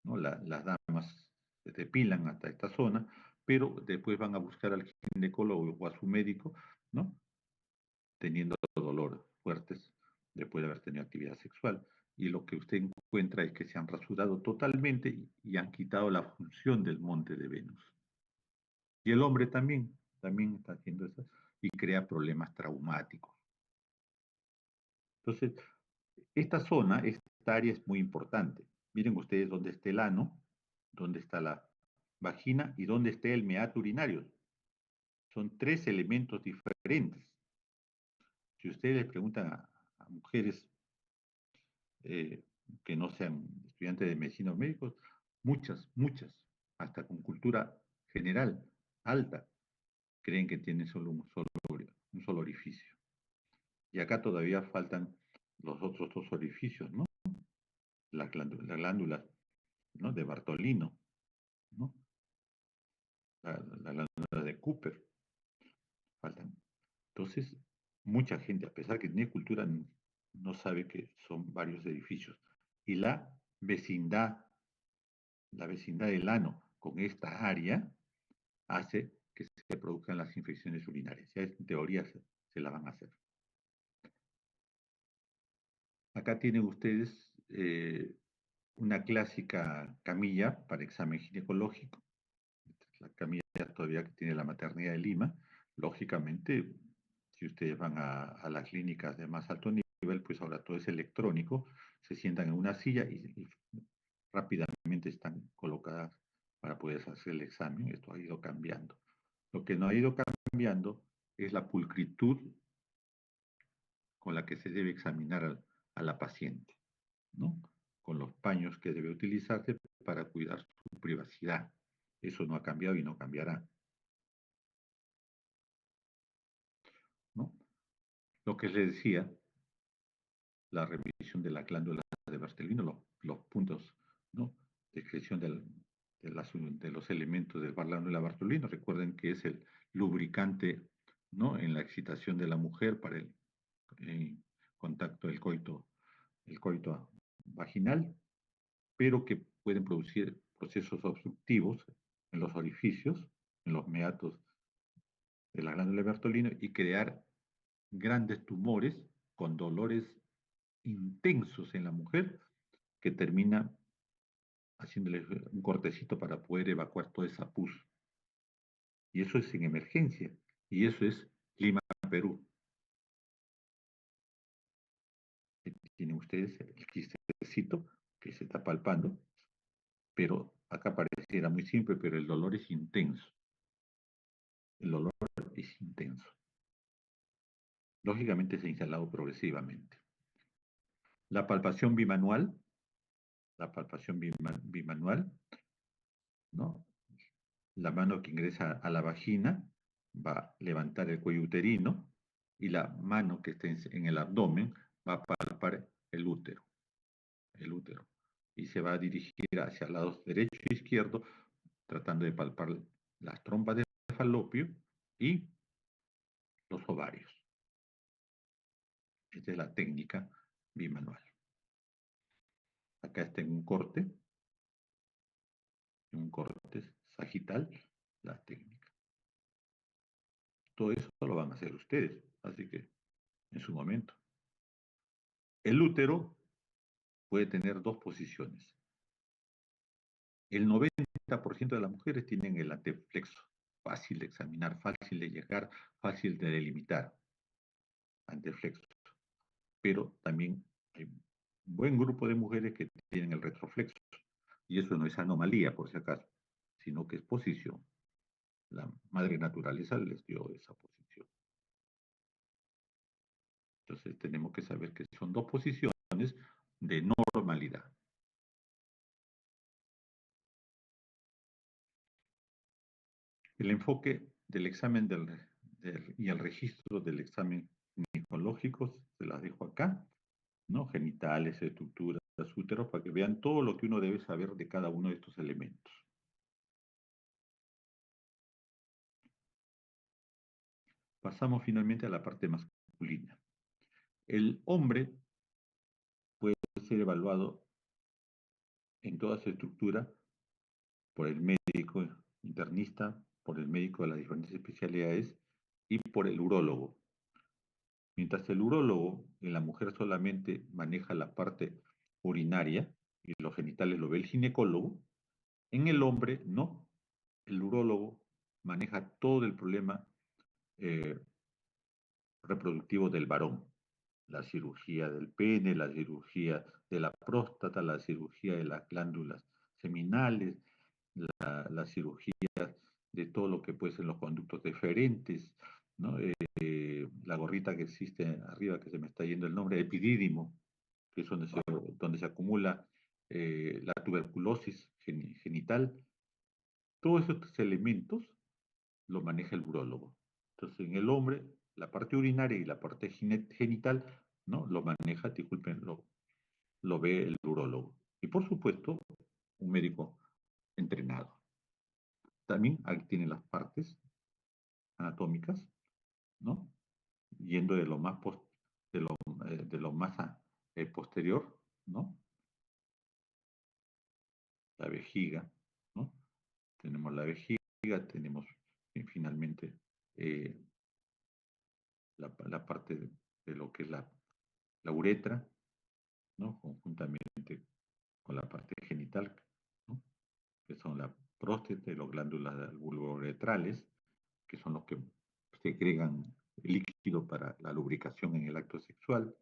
¿no? Las damas se depilan hasta esta zona, pero después van a buscar al ginecólogo o a su médico, ¿no? Teniendo dolores fuertes después de haber tenido actividad sexual. Y lo que usted encuentra es que se han rasurado totalmente y han quitado la función del monte de Venus. Y el hombre también está haciendo eso y crea problemas traumáticos. Entonces, esta área es muy importante. Miren ustedes dónde está el ano, dónde está la vagina y dónde está el meato urinario. Son tres elementos diferentes. Si ustedes les preguntan a mujeres eh, que no sean estudiantes de medicina o médicos, muchas, hasta con cultura general alta, creen que tienen solo un solo orificio. Y acá todavía faltan los otros dos orificios, ¿no? La glándula, ¿no? De Bartolino, ¿no? La glándula de Cooper, faltan. Entonces, mucha gente, a pesar que tiene cultura, no sabe que son varios edificios. Y la vecindad del ano con esta área hace que se produzcan las infecciones urinarias. Ya en teoría se la van a hacer. Acá tienen ustedes una clásica camilla para examen ginecológico. La camilla todavía que tiene la maternidad de Lima. Lógicamente, si ustedes van a las clínicas de más alto nivel, pues ahora todo es electrónico. Se sientan en una silla y rápidamente están colocadas para poder hacer el examen. Esto ha ido cambiando. Lo que no ha ido cambiando es la pulcritud con la que se debe examinar a la paciente, ¿no? Con los paños que debe utilizarse para cuidar su privacidad. Eso no ha cambiado y no cambiará, ¿no? Lo que les decía, la revisión de la glándula de Bartolino, los puntos, ¿no? De excreción de los elementos de la glándula Bartolino. Recuerden que es el lubricante, ¿no? En la excitación de la mujer para el contacto del el coito vaginal, pero que pueden producir procesos obstructivos en los orificios, en los meatos de la glándula Bertolino y crear grandes tumores con dolores intensos en la mujer que termina haciéndole un cortecito para poder evacuar toda esa pus. Y eso es en emergencia. Y eso es Lima, Perú. Tienen ustedes el quistecito que se está palpando, pero acá pareciera muy simple, pero el dolor es intenso. El dolor es intenso. Lógicamente se ha instalado progresivamente. La palpación bimanual, la palpación bimanual, ¿no? La mano que ingresa a la vagina va a levantar el cuello uterino y la mano que está en el abdomen va a palpar el útero, y se va a dirigir hacia el lado derecho e izquierdo, tratando de palpar las trompas de falopio y los ovarios. Esta es la técnica bimanual. Acá está en un corte sagital, la técnica. Todo eso lo van a hacer ustedes, así que en su momento. El útero puede tener dos posiciones. El 90% de las mujeres tienen el anteflexo, fácil de examinar, fácil de llegar, fácil de delimitar, anteflexo. Pero también hay un buen grupo de mujeres que tienen el retroflexo. Y eso no es anomalía, por si acaso, sino que es posición. La madre naturaleza les dio esa posición. Entonces tenemos que saber que son dos posiciones de normalidad. El enfoque del examen y el registro del examen ginecológico se las dejo acá, ¿no? Genitales, estructuras, úteros, para que vean todo lo que uno debe saber de cada uno de estos elementos. Pasamos finalmente a la parte masculina. El hombre puede ser evaluado en toda su estructura por el médico internista, por el médico de las diferentes especialidades y por el urólogo. Mientras el urólogo en la mujer solamente maneja la parte urinaria y los genitales lo ve el ginecólogo, en el hombre no. El urólogo maneja todo el problema eh, reproductivo del varón. La cirugía del pene, la cirugía de la próstata, la cirugía de las glándulas seminales, la cirugía de todo lo que puede ser los conductos deferentes, ¿no? La gorrita que existe arriba, que se me está yendo el nombre, epidídimo, que es donde se acumula la tuberculosis genital. Todos estos elementos lo maneja el urólogo. Entonces, en el hombre, la parte urinaria y la parte genital, ¿no? Lo maneja, disculpen, lo ve el urólogo. Y por supuesto, un médico entrenado. También ahí tiene las partes anatómicas, ¿no? Yendo de lo más, de lo más posterior, ¿no? La vejiga, ¿no? Tenemos la vejiga, tenemos finalmente eh, la parte de lo que es la uretra, ¿no? Conjuntamente con la parte genital, ¿no? Que son la próstata y las glándulas vulvouretrales, que son los que segregan líquido para la lubricación en el acto sexual,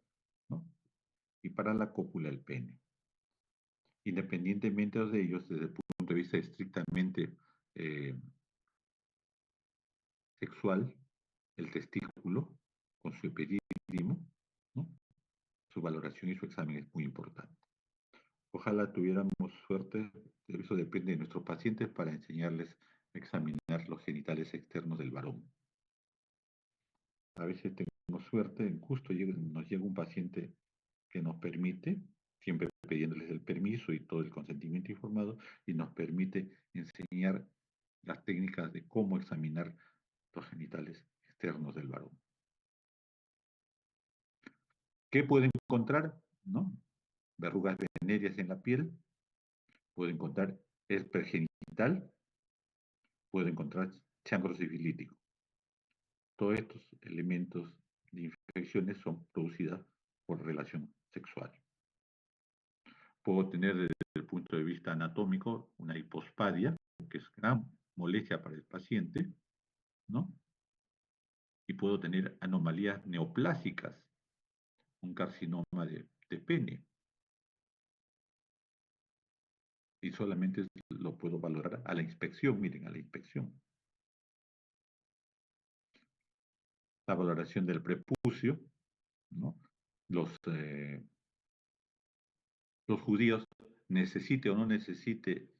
¿no? Y para la cópula el pene. Independientemente de ellos, desde el punto de vista estrictamente eh, sexual, el testículo, con su epidídimo, ¿no? Su valoración y su examen es muy importante. Ojalá tuviéramos suerte, eso depende de nuestros pacientes, para enseñarles a examinar los genitales externos del varón. A veces tenemos suerte, justo nos llega un paciente que nos permite, siempre pidiéndoles el permiso y todo el consentimiento informado, y nos permite enseñar las técnicas de cómo examinar los genitales externos del varón. ¿Qué puede encontrar? ¿No? Verrugas venéreas en la piel, puede encontrar herpes genital, puede encontrar chancro sifilítico. Todos estos elementos de infecciones son producidas por relación sexual. Puedo tener desde el punto de vista anatómico una hipospadia, que es gran molestia para el paciente, ¿no? Y puedo tener anomalías neoplásicas, un carcinoma de pene, y solamente lo puedo valorar a la inspección, miren, a la inspección. La valoración del prepucio, ¿no? Los, los judíos, necesite o no necesite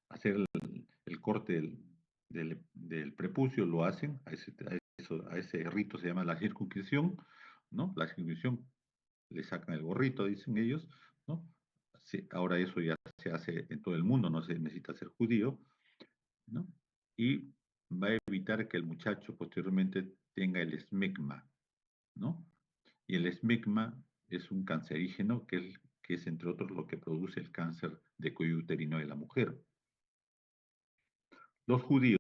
hacer el corte del prepucio, lo hacen, a ese rito se llama la circuncisión, ¿no? La circuncisión, le sacan el gorrito, dicen ellos, ¿no? Sí, ahora eso ya se hace en todo el mundo, no se necesita ser judío, ¿no? Y va a evitar que el muchacho posteriormente tenga el esmegma, ¿no? Y el esmegma es un cancerígeno que es entre otros lo que produce el cáncer de cuello uterino de la mujer. Los judíos,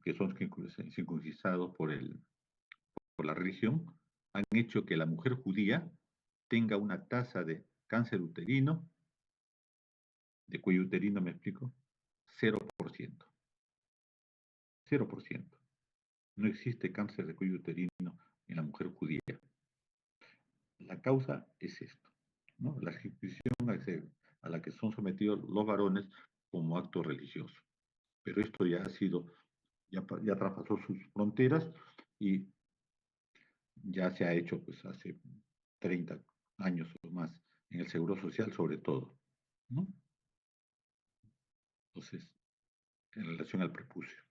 que son circuncisados por la religión, han hecho que la mujer judía tenga una tasa de cáncer uterino, de cuello uterino, me explico, 0%. 0%. No existe cáncer de cuello uterino en la mujer judía. La causa es esto, ¿no? La circuncisión a la que son sometidos los varones como acto religioso. Pero esto ya ha sido, ya traspasó sus fronteras y ya se ha hecho pues hace 30 años o más en el Seguro Social sobre todo, ¿no? Entonces, en relación al prepucio.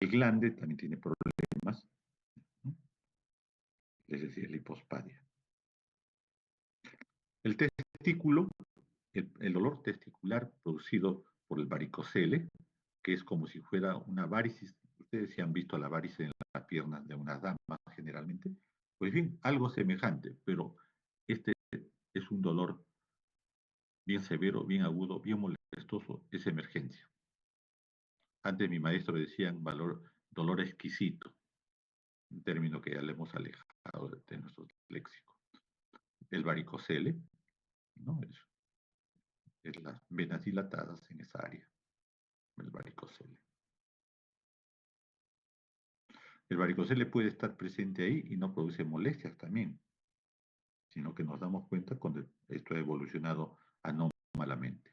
El glande también tiene problemas, ¿no? Es decir, la hipospadia. El testículo, el dolor testicular producido por el varicocele, que es como si fuera una varicis. Ustedes sí han visto la varicis en las piernas de unas damas generalmente. Pues bien, algo semejante, pero este es un dolor bien severo, bien agudo, bien molestoso, es emergencia. Antes mi maestro decían dolor exquisito, un término que ya le hemos alejado de nuestro léxico. El varicocele, ¿no? Es las venas dilatadas en esa área, el varicocele. El varicocele puede estar presente ahí y no produce molestias también, sino que nos damos cuenta cuando esto ha evolucionado anómalamente.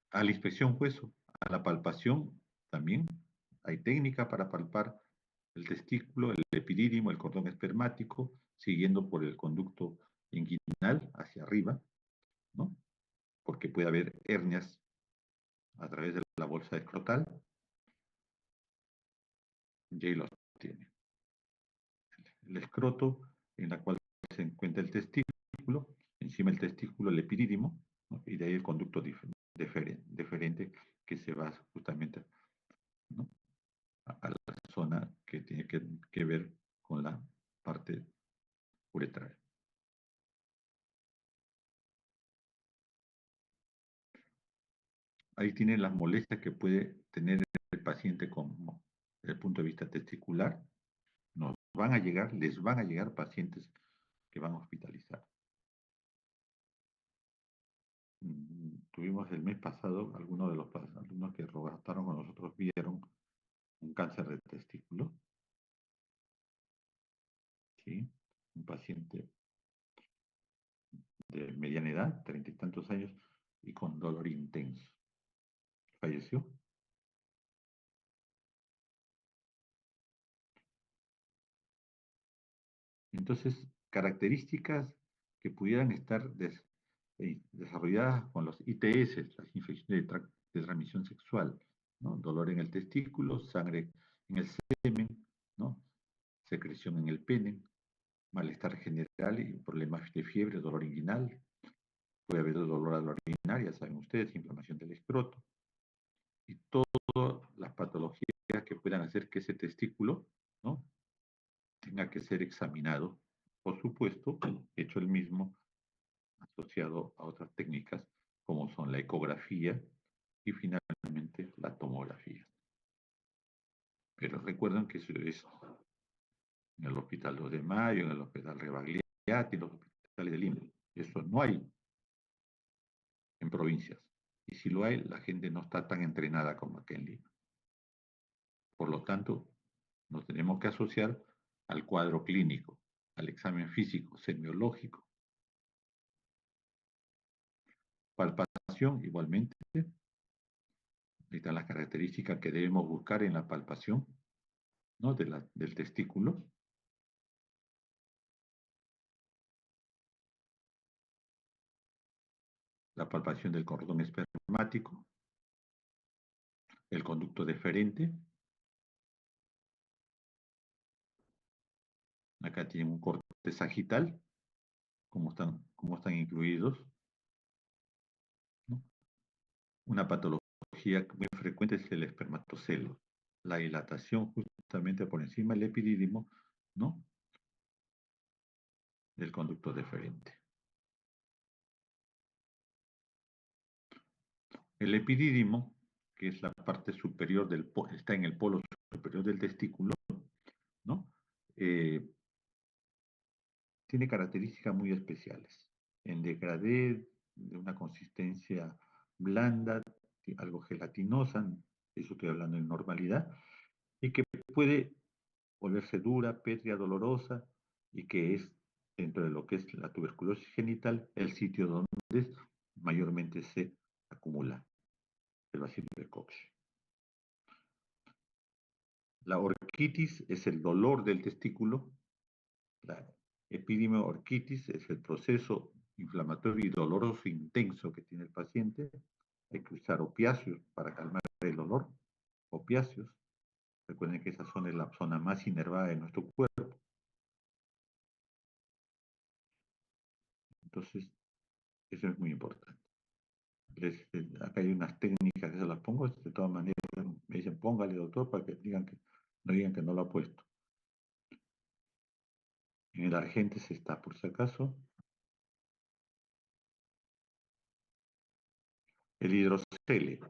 A la inspección hueso, a la palpación también hay técnica para palpar el testículo, el epidídimo, el cordón espermático, siguiendo por el conducto inguinal hacia arriba, ¿no? Porque puede haber hernias a través de la bolsa escrotal, y ahí los tiene. El escroto, en la cual se encuentra el testículo, encima el testículo, el epidídimo, ¿no? Y de ahí el conducto deferente que se va justamente, ¿no? a la zona que tiene que ver con la parte uretral. Ahí tienen las molestias que puede tener el paciente desde el punto de vista testicular. Les van a llegar pacientes que van a hospitalizar. Tuvimos el mes pasado, algunos de los alumnos que rogaron con nosotros vieron un cáncer de testículo, ¿sí? Un paciente de mediana edad, 30 y tantos años, y con dolor intenso. Falleció. Entonces, características que pudieran estar desarrolladas con los ITS, las infecciones de transmisión sexual, ¿no? Dolor en el testículo, sangre en el semen, ¿no? Secreción en el pene, malestar general y problemas de fiebre, dolor inguinal, puede haber dolor a la orinar, ya saben ustedes, inflamación del escroto, y todas las patologías que puedan hacer que ese testículo, ¿no? tenga que ser examinado, por supuesto, hecho el mismo, asociado a otras técnicas como son la ecografía y finalmente la tomografía. Pero recuerden que eso es en el Hospital 2 de Mayo, en el Hospital Rebagliati, en los hospitales de Lima. Eso no hay en provincias. Y si lo hay, la gente no está tan entrenada como aquí en Lima. Por lo tanto, nos tenemos que asociar al cuadro clínico, al examen físico, semiológico, palpación igualmente. Ahí están las características que debemos buscar en la palpación, ¿no? Del testículo. La palpación del cordón espermático, el conducto deferente. Acá tienen un corte sagital, como están incluidos, ¿no? Una patología muy frecuente es el espermatocelo, la dilatación justamente por encima del epidídimo, ¿no? Del conducto deferente. El epidídimo, que es la parte superior está en el polo superior del testículo, ¿no? Eh, Tiene características muy especiales. En degradé, de una consistencia blanda, algo gelatinosa, eso estoy hablando en normalidad, y que puede volverse dura, pétrea, dolorosa, y que es, dentro de lo que es la tuberculosis genital, el sitio donde mayormente se acumula el bacilo de Koch. La orquitis es el dolor del testículo. La epidemia-orquitis es el proceso inflamatorio y doloroso intenso que tiene el paciente. Hay que usar opiáceos para calmar el dolor. Opiáceos. Recuerden que esa zona es la zona más inervada de nuestro cuerpo. Entonces, eso es muy importante. Acá hay unas técnicas que se las pongo, de todas maneras me dicen póngale doctor para que no digan que no lo ha puesto. En el Argentes está, por si acaso, el hidrocele.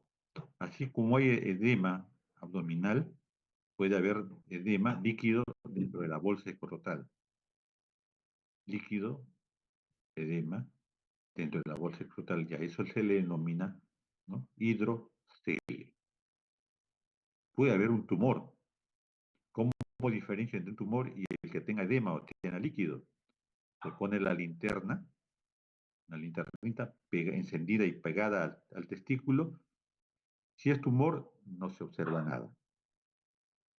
Así como hay edema abdominal, puede haber edema líquido dentro de la bolsa escrotal. Líquido, edema dentro de la bolsa escrotal. Ya eso se le denomina, ¿no? Hidrocele. Puede haber un tumor. ¿Cómo diferencia entre un tumor y el que tenga edema o tenga líquido? Se pone la linterna, una linternita encendida y pegada al testículo. Si es tumor, no se observa nada.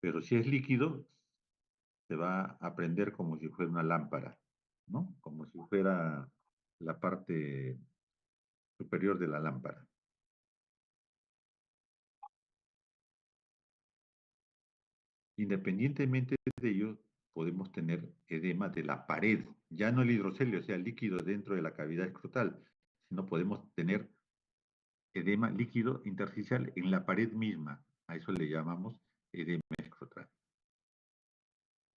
Pero si es líquido, se va a prender como si fuera una lámpara, ¿no? Como si fuera la parte superior de la lámpara. Independientemente de ello, podemos tener edema de la pared, ya no el hidrocelio, o sea, el líquido dentro de la cavidad escrotal, sino podemos tener edema líquido intersticial en la pared misma. A eso le llamamos edema escrotal,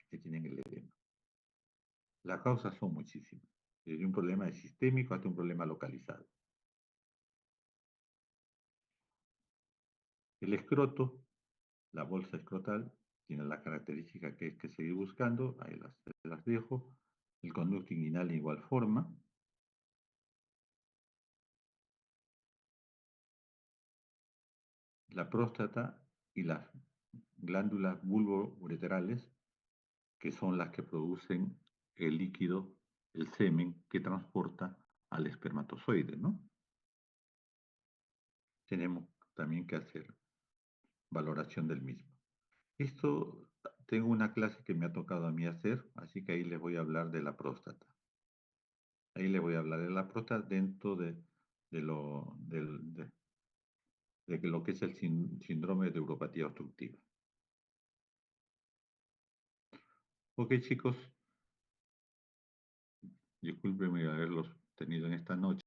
que tienen el edema. Las causas son muchísimas, desde un problema sistémico hasta un problema localizado. El escroto, la bolsa escrotal, tiene la característica que hay que seguir buscando, ahí las dejo. El conducto inguinal de igual forma. La próstata y las glándulas bulboureterales, que son las que producen el líquido, el semen, que transporta al espermatozoide, ¿no? Tenemos también que hacer valoración del mismo. Esto tengo una clase que me ha tocado a mí hacer, así que ahí les voy a hablar de la próstata. Ahí les voy a hablar de la próstata dentro de lo que es el síndrome de uropatía obstructiva. Ok, chicos, discúlpenme haberlos tenido en esta noche,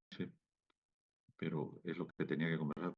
pero es lo que tenía que conversar